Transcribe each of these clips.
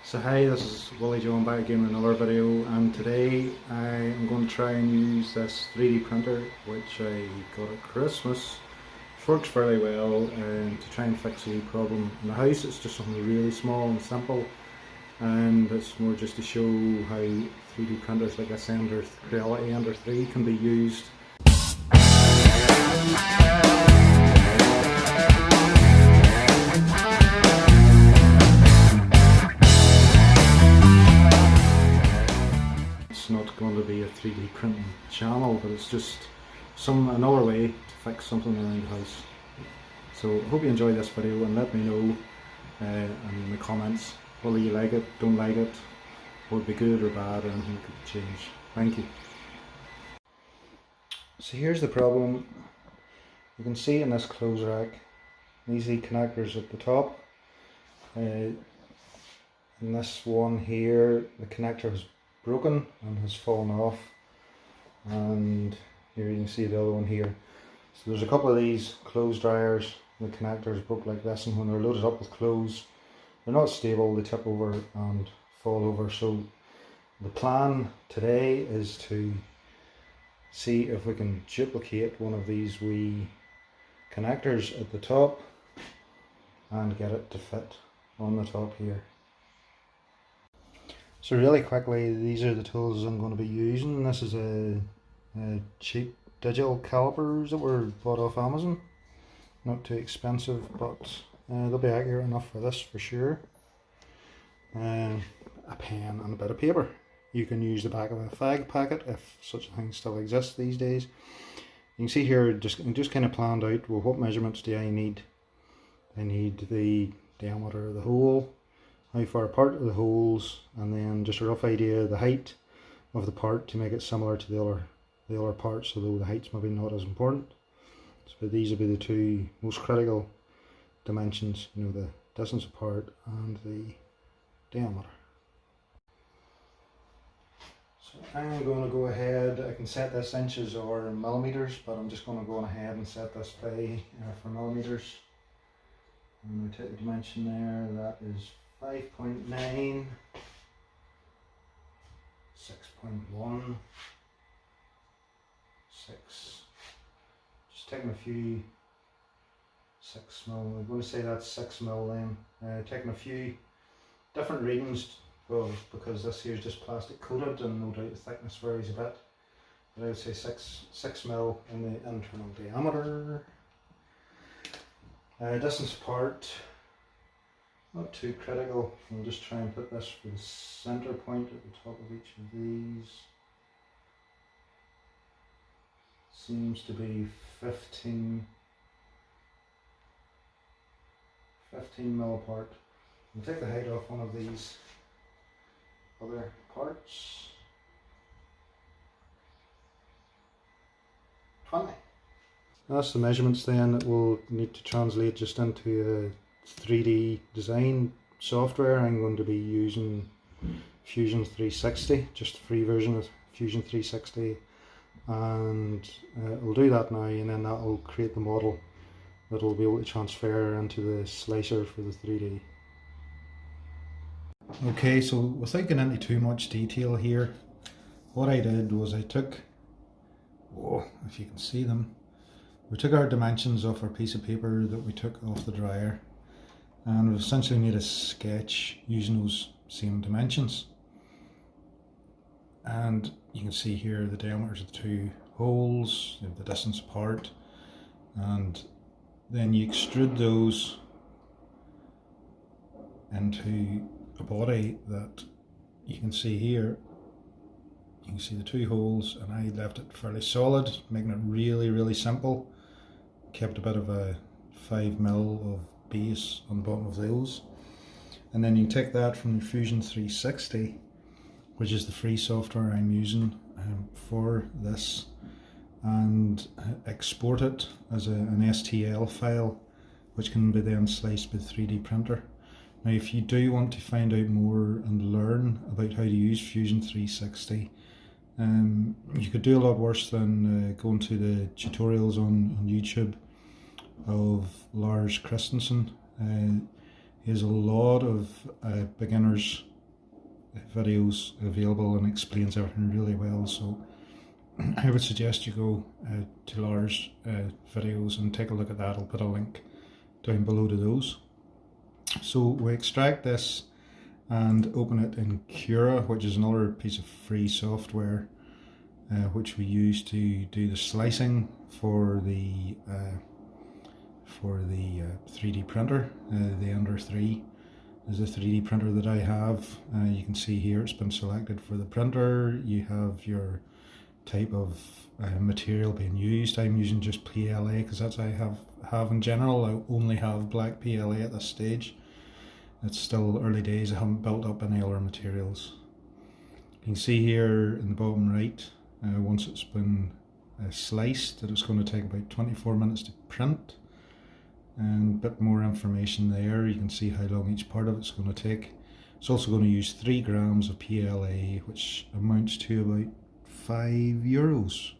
So hi, this is Willy-John back again with another video, and today I am going to try and use this 3D printer which I got at Christmas. It works fairly well to try and fix a wee problem in the house. It's just something really small and simple, and it's more just to show how 3D printers like this Ender Reality Ender 3 can be used. It's not going to be a 3D printing channel, but it's just another way to fix something around the house. So I hope you enjoy this video, and let me know in the comments whether you like it, don't like it, would be good or bad, or anything could change. Thank you. So here's the problem. You can see in this clothes rack, these connectors at the top. In this one here, the connector has broken and has fallen off, and here you can see the other one here. So there's a couple of these clothes dryers, the connectors broke like this, and when they're loaded up with clothes, they're not stable, they tip over and fall over. So the plan today is to see if we can duplicate one of these wee connectors at the top and get it to fit on the top here. So really quickly, these are the tools I'm going to be using. This is a cheap digital calipers that were bought off Amazon. Not too expensive, but they'll be accurate enough for this for sure. A pen and a bit of paper. You can use the back of a fag packet if such a thing still exists these days. You can see here, just kind of planned out, well, what measurements do I need? I need the diameter of the hole, how far apart are the holes, and then just a rough idea of the height of the part to make it similar to the other parts, although the height's maybe not as important. So these will be the two most critical dimensions, you know, the distance apart and the diameter. So I'm going to go ahead, I can set this inches or millimeters, but I'm just going to go ahead and set this by for millimeters. And I take the dimension there, that is 5.9, 6.1, 6, just taking a few 6 mil, I'm going to say that's 6 mil then, taking a few different readings, well, because this here is just plastic coated and no doubt the thickness varies a bit, but I would say 6 mil in the internal diameter. Distance apart, not too critical. We'll just try and put this for the center point at the top of each of these. Seems to be 15 mil apart. We'll take the height off one of these other parts. 20. That's the measurements then that we'll need to translate just into a 3D design software. I'm going to be using Fusion 360, just a free version of Fusion 360, and we'll do that now, and then that will create the model that will be able to transfer into the slicer for the 3D. Okay, so without getting into too much detail here, what I did was I took, if you can see them, we took our dimensions off our piece of paper that we took off the dryer, and we've essentially made a sketch using those same dimensions. And you can see here the diameters of the two holes, the distance apart, and then you extrude those into a body that you can see here. You can see the two holes, and I left it fairly solid, making it really simple. Kept a bit of a 5 mil of base on the bottom of those, and then you take that from the Fusion 360, which is the free software I'm using for this, and export it as an STL file, which can be then sliced with a 3D printer. Now if you do want to find out more and learn about how to use Fusion 360, you could do a lot worse than going to the tutorials on YouTube of Lars Christensen. He has a lot of beginners videos available and explains everything really well, so I would suggest you go to Laura's videos and take a look at that. I'll put a link down below to those. So we extract this and open it in Cura, which is another piece of free software which we use to do the slicing for the 3D printer. The Ender 3 is the 3D printer that I have. You can see here it's been selected for the printer. You have your type of material being used. I'm using just PLA because that's what I have in general. I only have black PLA at this stage. It's still early days. I haven't built up any other materials. You can see here in the bottom right, once it's been sliced, that it's going to take about 24 minutes to print, and a bit more information there. You can see how long each part of it's going to take. It's also going to use 3 grams of PLA, which amounts to about €5.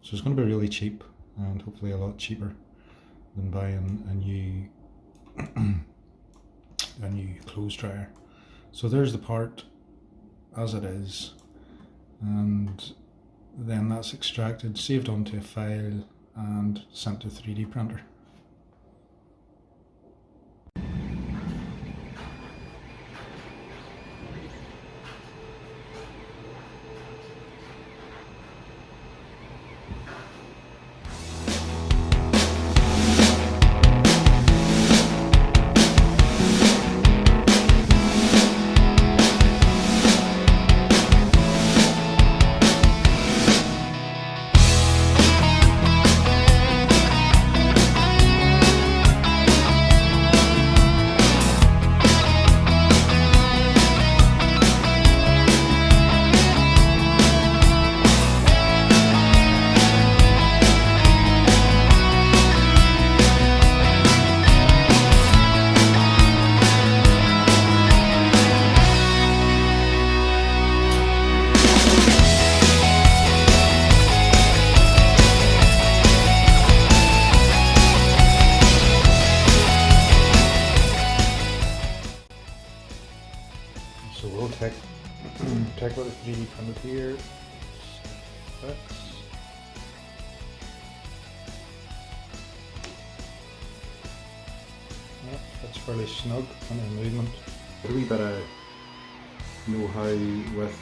So it's going to be really cheap, and hopefully a lot cheaper than buying a new clothes dryer. So there's the part as it is, and then that's extracted, saved onto a file and sent to 3D printer. So we'll take out the 3D printer here. Yeah, that's fairly snug, plenty of movement. A wee bit of know-how with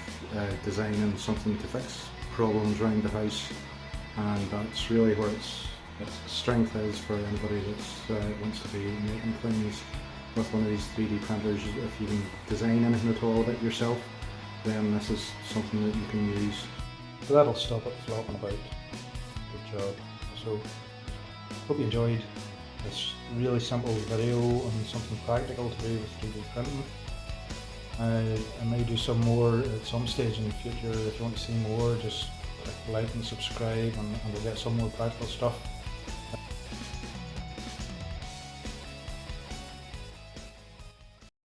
designing something to fix problems around the house, and that's really where its strength is for anybody that wants to be making things with one of these 3D printers. If you can design anything at all of it yourself, then this is something that you can use. So that'll stop it flopping about. Good job. So hope you enjoyed this really simple video on something practical to do with 3D printing. I may do some more at some stage in the future. If you want to see more, just click like and subscribe, and we'll get some more practical stuff.